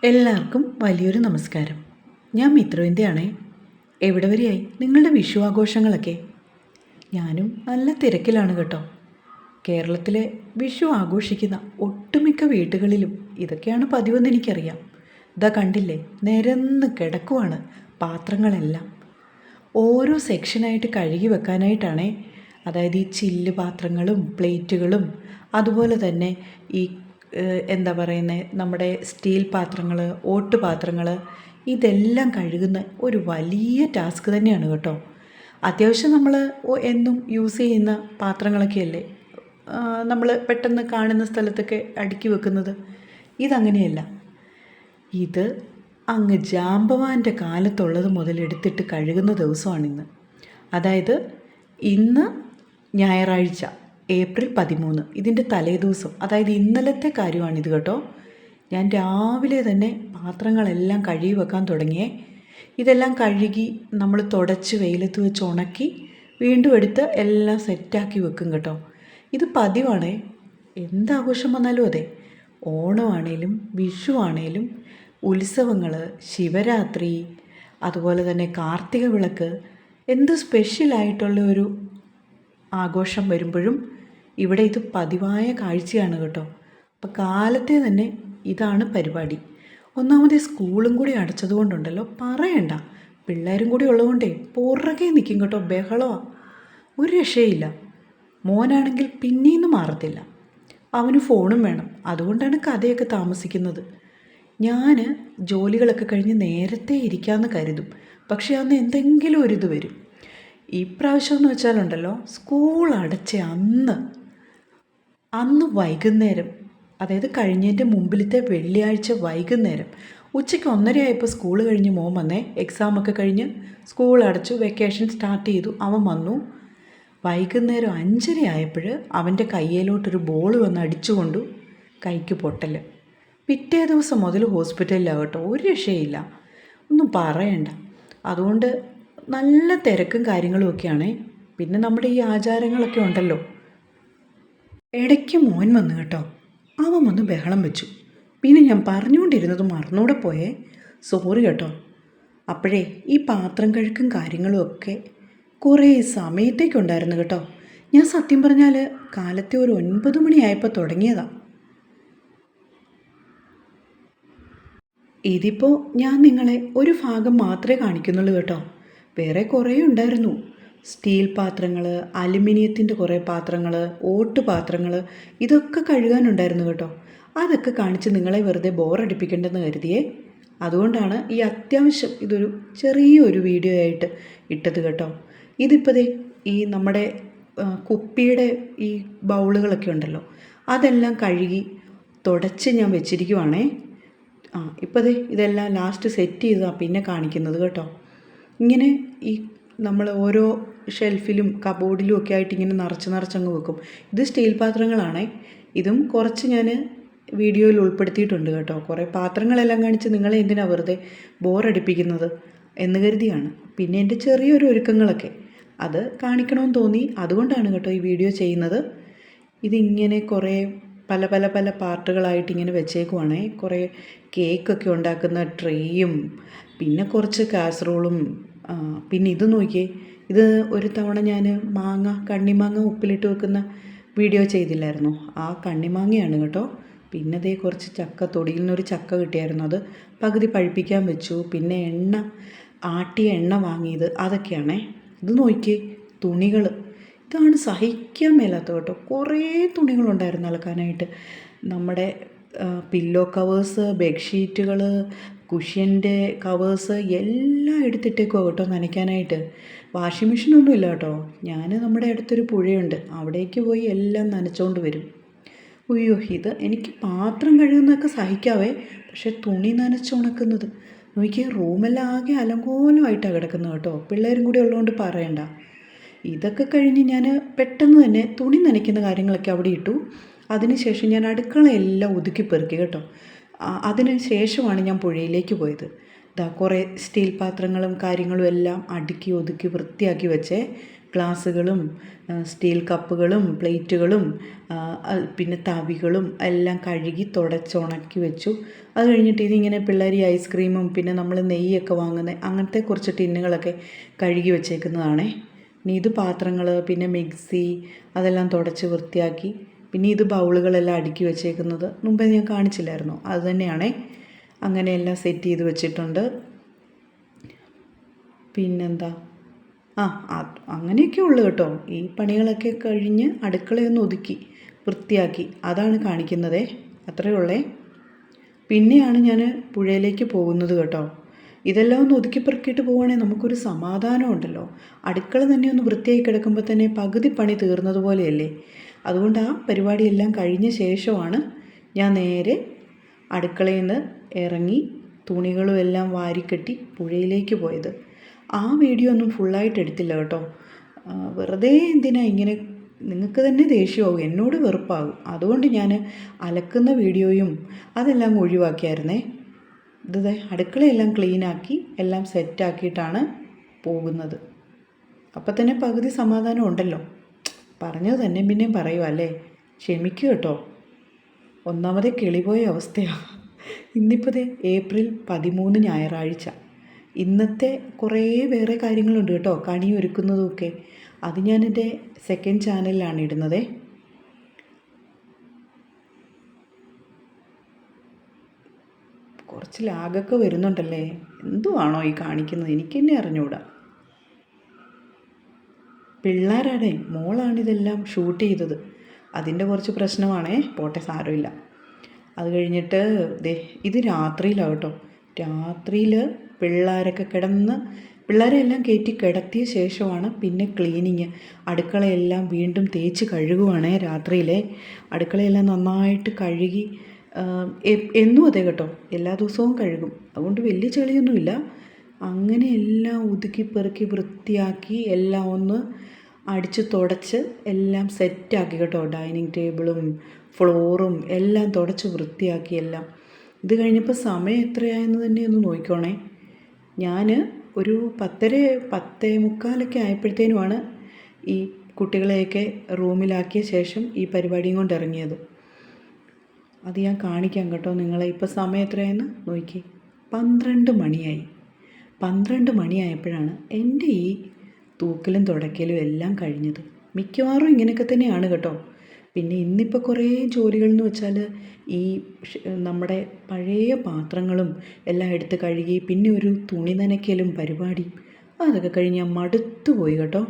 എല്ലാവർക്കും വലിയൊരു നമസ്കാരം. ഞാൻ മിത്രവിന്ദയാണേ. എവിടെ വരെയായി നിങ്ങളുടെ വിഷു ആഘോഷങ്ങളൊക്കെ? ഞാനും നല്ല തിരക്കിലാണ് കേട്ടോ. കേരളത്തിലെ വിഷു ആഘോഷിക്കുന്ന ഒട്ടുമിക്ക വീടുകളിലും ഇതൊക്കെയാണ് പതിവെന്ന് എനിക്കറിയാം. ഇതാ കണ്ടില്ലേ, നിരന്ന് കിടക്കുവാണ് പാത്രങ്ങളെല്ലാം. ഓരോ സെക്ഷനായിട്ട് കഴുകി വെക്കാനായിട്ടാണേ. അതായത് ഈ ചില്ല് പാത്രങ്ങളും പ്ലേറ്റുകളും അതുപോലെ തന്നെ ഈ എന്താ പറയുന്നത്, നമ്മുടെ സ്റ്റീൽ പാത്രങ്ങൾ, ഓട്ടുപാത്രങ്ങൾ, ഇതെല്ലാം കഴുകുന്ന ഒരു വലിയ ടാസ്ക് തന്നെയാണ് കേട്ടോ. അത്യാവശ്യം നമ്മൾ എന്നും യൂസ് ചെയ്യുന്ന പാത്രങ്ങളൊക്കെ അല്ലേ നമ്മൾ പെട്ടെന്ന് കാണുന്ന സ്ഥലത്തൊക്കെ അടുക്കി വെക്കുന്നത്. ഇതങ്ങനെയല്ല. ഇത് അങ്ങ് ജാമ്പവാൻ്റെ കാലത്തുള്ളത് മുതൽ എടുത്തിട്ട് കഴുകുന്ന ദിവസമാണിന്ന്. അതായത് ഇന്ന് ഞായറാഴ്ച ഏപ്രിൽ 13, ഇതിൻ്റെ തലേദിവസം, അതായത് ഇന്നലത്തെ കാര്യമാണിത് കേട്ടോ. ഞാൻ രാവിലെ തന്നെ പാത്രങ്ങളെല്ലാം കഴുകി വെക്കാൻ തുടങ്ങിയേ. ഇതെല്ലാം കഴുകി നമ്മൾ തുടച്ച് വെയിലത്ത് വെച്ച് ഉണക്കി വീണ്ടും എടുത്ത് എല്ലാം സെറ്റാക്കി വെക്കും കേട്ടോ. ഇത് പതിവാണേ. എന്താഘോഷം വന്നാലും അതെ, ഓണമാണേലും വിഷു ആണേലും ഉത്സവങ്ങൾ, ശിവരാത്രി, അതുപോലെ തന്നെ കാർത്തിക വിളക്ക്, എന്ത് സ്പെഷ്യലായിട്ടുള്ള ഒരു ആഘോഷം വരുമ്പോഴും ഇവിടെ ഇത് പതിവായ കാഴ്ചയാണ് കേട്ടോ. അപ്പോൾ കാലത്തെ തന്നെ ഇതാണ് പരിപാടി. ഒന്നാമത് സ്കൂളും കൂടി അടച്ചതുകൊണ്ടുണ്ടല്ലോ, പറയണ്ട. പിള്ളേരും കൂടി ഉള്ളതുകൊണ്ടേ പുറകെ നിൽക്കും കേട്ടോ. ബഹളമാണ്, ഒരു രക്ഷയില്ല. മോനാണെങ്കിൽ പിന്നീന്ന് മാറത്തില്ല. അവന് ഫോണും വേണം. അതുകൊണ്ടാണ് കഥയൊക്കെ താമസിക്കുന്നത്. ഞാൻ ജോലികളൊക്കെ കഴിഞ്ഞ് നേരത്തെ ഇരിക്കാമെന്ന് കരുതും. പക്ഷേ അന്ന് എന്തെങ്കിലും ഒരിത് വരും. ഇപ്രാവശ്യം എന്ന് വെച്ചാലുണ്ടല്ലോ, സ്കൂൾ അടച്ച അന്ന് വൈകുന്നേരം, അതായത് കഴിഞ്ഞതിൻ്റെ മുമ്പിലത്തെ വെള്ളിയാഴ്ച വൈകുന്നേരം ഉച്ചയ്ക്ക് 1:30 ആയപ്പോൾ സ്കൂൾ കഴിഞ്ഞ് മോൻ വന്നേ. എക്സാമൊക്കെ കഴിഞ്ഞ് സ്കൂൾ അടച്ചു, വെക്കേഷൻ സ്റ്റാർട്ട് ചെയ്തു. അവൻ വന്നു. വൈകുന്നേരം 5:30 ആയപ്പോൾ അവൻ്റെ കയ്യിലോട്ടൊരു ബോൾ വന്ന് അടിച്ചുകൊണ്ടു. കൈക്ക് പൊട്ടൽ. പിറ്റേ ദിവസം മുതൽ ഹോസ്പിറ്റലിലാകട്ടോ. ഒരു രക്ഷയില്ല, ഒന്നും പറയണ്ട. അതുകൊണ്ട് നല്ല തിരക്കും കാര്യങ്ങളും ഒക്കെയാണേ. പിന്നെ നമ്മുടെ ഈ ആചാരങ്ങളൊക്കെ ഉണ്ടല്ലോ. ഇടയ്ക്ക് മോൻ വന്നു കേട്ടോ. അവൻ വന്ന് ബഹളം വെച്ചു. പിന്നെ ഞാൻ പറഞ്ഞുകൊണ്ടിരുന്നത് മറന്നൂടെ പോയേ. സോറി കേട്ടോ. അപ്പോഴേ ഈ പാത്രം കഴുക്കും കാര്യങ്ങളും ഒക്കെ കുറേ സമയത്തേക്കുണ്ടായിരുന്നു കേട്ടോ. ഞാൻ സത്യം പറഞ്ഞാൽ കാലത്തെ ഒരു 9 മണിയായപ്പോൾ തുടങ്ങിയതാണ്. ഇതിപ്പോൾ ഞാൻ നിങ്ങളെ ഒരു ഭാഗം മാത്രമേ കാണിക്കുന്നുള്ളൂ കേട്ടോ. വേറെ കുറേ ഉണ്ടായിരുന്നു. സ്റ്റീൽ പാത്രങ്ങൾ, അലുമിനിയത്തിൻ്റെ കുറേ പാത്രങ്ങൾ, ഓട്ടുപാത്രങ്ങൾ, ഇതൊക്കെ കഴുകാനുണ്ടായിരുന്നു കേട്ടോ. അതൊക്കെ കാണിച്ച് നിങ്ങളെ വെറുതെ ബോറടിപ്പിക്കേണ്ടെന്ന് കരുതിയേ. അതുകൊണ്ടാണ് ഈ അത്യാവശ്യം ഇതൊരു ചെറിയൊരു വീഡിയോ ആയിട്ട് ഇട്ടത് കേട്ടോ. ഇതിപ്പോൾ ഈ നമ്മുടെ കുപ്പിയുടെ ഈ ബൗളുകളൊക്കെ ഉണ്ടല്ലോ, അതെല്ലാം കഴുകി തുടച്ച് ഞാൻ വെച്ചിരിക്കുവാണേ. ഇപ്പോൾ ഇതെല്ലാം ലാസ്റ്റ് സെറ്റ് ചെയ്തതാണ് പിന്നെ കാണിക്കുന്നത് കേട്ടോ. ഇങ്ങനെ ഈ നമ്മൾ ഓരോ ഷെൽഫിലും കബോർഡിലും ഒക്കെ ആയിട്ട് ഇങ്ങനെ നിറച്ചങ്ങ് വെക്കും. ഇത് സ്റ്റീൽ പാത്രങ്ങളാണേ. ഇതും കുറച്ച് ഞാൻ വീഡിയോയിൽ ഉൾപ്പെടുത്തിയിട്ടുണ്ട് കേട്ടോ. കുറേ പാത്രങ്ങളെല്ലാം കാണിച്ച് നിങ്ങളെ എന്തിനാണ് വെറുതെ ബോറടിപ്പിക്കുന്നത് എന്ന് കരുതിയാണ്. പിന്നെ എൻ്റെ ചെറിയൊരു ഒരുക്കങ്ങളൊക്കെ അത് കാണിക്കണമെന്ന് തോന്നി. അതുകൊണ്ടാണ് കേട്ടോ ഈ വീഡിയോ ചെയ്യുന്നത്. ഇതിങ്ങനെ കുറേ പല പാർട്ടുകളായിട്ട് ഇങ്ങനെ വെച്ചേക്കുവാണേ. കുറേ കേക്കൊക്കെ ഉണ്ടാക്കുന്ന ട്രേയും പിന്നെ കുറച്ച് കാസറോളും. പിന്നെ ഇത് നോക്കിയേ, ഇത് ഒരു തവണ ഞാൻ കണ്ണിമാങ്ങ ഉപ്പിലിട്ട് വെക്കുന്ന വീഡിയോ ചെയ്തില്ലായിരുന്നു. ആ കണ്ണിമാങ്ങയാണ് കേട്ടോ. പിന്നെ അതേ കുറച്ച് ചക്ക, തൊടിയിൽ നിന്നൊരു ചക്ക കിട്ടിയായിരുന്നു. അത് പകുതി പഴുപ്പിക്കാൻ വെച്ചു. പിന്നെ ആട്ടിയ എണ്ണ വാങ്ങിയത്, അതൊക്കെയാണേ. ഇത് നോക്കിയേ, തുണികൾ. ഇതാണ് സഹിക്കാൻ മേലാത്ത കേട്ടോ. കുറേ തുണികളുണ്ടായിരുന്നു അലക്കാനായിട്ട്. നമ്മുടെ പില്ലോ കവേഴ്സ്, ബെഡ്ഷീറ്റുകൾ, കുഷ്യൻ്റെ കവേഴ്സ് എല്ലാം എടുത്തിട്ടേക്കുവാ കേട്ടോ നനയ്ക്കാനായിട്ട്. വാഷിംഗ് മെഷീനൊന്നും ഇല്ല കേട്ടോ. ഞാൻ നമ്മുടെ അടുത്തൊരു പുഴയുണ്ട്, അവിടേക്ക് പോയി എല്ലാം നനച്ചുകൊണ്ട് വരും. അയ്യോ, ഇത് എനിക്ക് പാത്രം കഴുകുന്നതൊക്കെ സഹിക്കാവേ. പക്ഷേ തുണി നനച്ചുണക്കുന്നത് നോക്കിയാൽ റൂമെല്ലാം ആകെ അലങ്കോലമായിട്ടാണ് കിടക്കുന്നത് കേട്ടോ. പിള്ളേരും കൂടി ഉള്ളതുകൊണ്ട് പറയണ്ട. ഇതൊക്കെ കഴിഞ്ഞ് ഞാൻ പെട്ടെന്ന് തന്നെ തുണി നനയ്ക്കുന്ന കാര്യങ്ങളൊക്കെ അവിടെ ഇട്ടു. അതിനുശേഷം ഞാൻ അടുക്കളയെല്ലാം ഒതുക്കി പെറുക്കി കേട്ടോ. അതിന് ശേഷമാണ് ഞാൻ പുഴയിലേക്ക് പോയത്. കുറേ സ്റ്റീൽ പാത്രങ്ങളും കാര്യങ്ങളും എല്ലാം അടുക്കി ഒതുക്കി വൃത്തിയാക്കി വെച്ചേ. ഗ്ലാസ്സുകളും സ്റ്റീൽ കപ്പുകളും പ്ലേറ്റുകളും പിന്നെ തവികളും എല്ലാം കഴുകി തുടച്ചുണക്കി വെച്ചു. അത് കഴിഞ്ഞിട്ട് ഇതിങ്ങനെ പിള്ളേർ ഐസ്ക്രീമും പിന്നെ നമ്മൾ നെയ്യൊക്കെ വാങ്ങുന്ന അങ്ങനത്തെ കുറച്ച് ടിന്നുകളൊക്കെ കഴുകി വെച്ചേക്കുന്നതാണേ. ഇനി ഇത് പാത്രങ്ങൾ, പിന്നെ മിക്സി അതെല്ലാം തുടച്ച് വൃത്തിയാക്കി. പിന്നെ ഇത് ബൗളുകളെല്ലാം അടുക്കി വെച്ചേക്കുന്നത് മുമ്പേ ഞാൻ കാണിച്ചില്ലായിരുന്നോ, അത് തന്നെയാണേ. അങ്ങനെയെല്ലാം സെറ്റ് ചെയ്ത് വെച്ചിട്ടുണ്ട്. പിന്നെന്താ, അങ്ങനെയൊക്കെ ഉള്ളു കേട്ടോ. ഈ പണികളൊക്കെ കഴിഞ്ഞ് അടുക്കളയൊന്ന് ഒതുക്കി വൃത്തിയാക്കി, അതാണ് കാണിക്കുന്നതേ. അത്രയേ ഉള്ളേ. പിന്നെയാണ് ഞാൻ പുഴയിലേക്ക് പോകുന്നത് കേട്ടോ. ഇതെല്ലാം ഒന്ന് ഒതുക്കി പെറുക്കിയിട്ട് പോവുകയാണെങ്കിൽ നമുക്കൊരു സമാധാനം ഉണ്ടല്ലോ. അടുക്കള തന്നെ ഒന്ന് വൃത്തിയായി കിടക്കുമ്പോൾ തന്നെ പകുതി പണി തീർന്നതുപോലെയല്ലേ. അതുകൊണ്ട് ആ പരിപാടിയെല്ലാം കഴിഞ്ഞ ശേഷമാണ് ഞാൻ നേരെ അടുക്കളയിൽ നിന്ന് ഇറങ്ങി തുണികളും എല്ലാം വാരിക്കെട്ടി പുഴയിലേക്ക് പോയത്. ആ വീഡിയോ ഒന്നും ഫുള്ളായിട്ട് എടുത്തില്ല കേട്ടോ. വെറുതെ എന്തിനാ ഇങ്ങനെ, നിങ്ങൾക്ക് തന്നെ ദേഷ്യമാവും, എന്നോട് വെറുപ്പാകും. അതുകൊണ്ട് ഞാൻ അലക്കുന്ന വീഡിയോയും അതെല്ലാം ഒഴിവാക്കിയായിരുന്നേ. ഇത് അടുക്കളയെല്ലാം ക്ലീനാക്കി എല്ലാം സെറ്റാക്കിയിട്ടാണ് പോകുന്നത്. അപ്പം തന്നെ പകുതി സമാധാനം ഉണ്ടല്ലോ. പറഞ്ഞത് തന്നെ പിന്നെയും പറയുക അല്ലേ, ക്ഷമിക്കുക കേട്ടോ. ഒന്നാമതേ കിളിപോയ അവസ്ഥയാണ്. ഇന്നിപ്പോൾ ഏപ്രിൽ 13 ഞായറാഴ്ച. ഇന്നത്തെ കുറേ വേറെ കാര്യങ്ങളുണ്ട് കേട്ടോ, കണി ഒരുക്കുന്നതുമൊക്കെ. അത് ഞാനെൻ്റെ സെക്കൻഡ് ചാനലിലാണ് ഇടുന്നതേ. കുറച്ച് ലാഗൊക്കെ വരുന്നുണ്ടല്ലേ, എന്തുവാണോ ഈ കാണിക്കുന്നത്, എനിക്ക് തന്നെ അറിഞ്ഞൂടാ. പിള്ളേരാണേ, മോളാണിതെല്ലാം ഷൂട്ട് ചെയ്തത്, അതിൻ്റെ കുറച്ച് പ്രശ്നമാണേ. പോട്ടെ, സാരമില്ല. അത് കഴിഞ്ഞിട്ട് ഇത് രാത്രിയിലാണ് കേട്ടോ. രാത്രിയിൽ പിള്ളേരൊക്കെ പിള്ളേരെ എല്ലാം കയറ്റി കിടത്തിയ ശേഷമാണ് പിന്നെ ക്ലീനിങ്. അടുക്കളയെല്ലാം വീണ്ടും തേച്ച് കഴുകുവാണേ രാത്രിയിലെ. അടുക്കളയെല്ലാം നന്നായിട്ട് കഴുകി, എന്നും അതെ കേട്ടോ, എല്ലാ ദിവസവും കഴുകും. അതുകൊണ്ട് വലിയ ചെളിയൊന്നുമില്ല. അങ്ങനെ എല്ലാം ഒതുക്കി പെറുക്കി വൃത്തിയാക്കി എല്ലാം ഒന്ന് അടിച്ച് തുടച്ച് എല്ലാം സെറ്റാക്കി കേട്ടോ. ഡൈനിങ് ടേബിളും ഫ്ലോറും എല്ലാം തുടച്ച് വൃത്തിയാക്കി എല്ലാം. ഇത് കഴിഞ്ഞപ്പോൾ സമയം എത്രയായെന്ന് തന്നെ ഒന്ന് നോക്കിക്കോണേ. ഞാൻ ഒരു 10:45 ആയപ്പോഴത്തേനുമാണ് ഈ കുട്ടികളെയൊക്കെ റൂമിലാക്കിയ ശേഷം ഈ പരിപാടിയും കൊണ്ട് ഇറങ്ങിയത്. അത് ഞാൻ കാണിക്കാം കേട്ടോ നിങ്ങളെ. ഇപ്പോൾ സമയം എത്രയായെന്ന് നോക്കി, 12 മണിയായി. 12 മണിയായപ്പോഴാണ് എൻ്റെ ഈ തൂക്കലും തുടയ്ക്കലും എല്ലാം കഴിഞ്ഞത്. മിക്കവാറും ഇങ്ങനെയൊക്കെ തന്നെയാണ് കേട്ടോ. പിന്നെ ഇന്നിപ്പോൾ കുറേ ജോലികളെന്ന് വെച്ചാൽ ഈ നമ്മുടെ പഴയ പാത്രങ്ങളും എല്ലാം എടുത്ത് കഴുകി, പിന്നെ ഒരു തുണി നനയ്ക്കലും പരിപാടി, അതൊക്കെ കഴിഞ്ഞ് ഞാൻ മടുത്തു പോയി കേട്ടോ.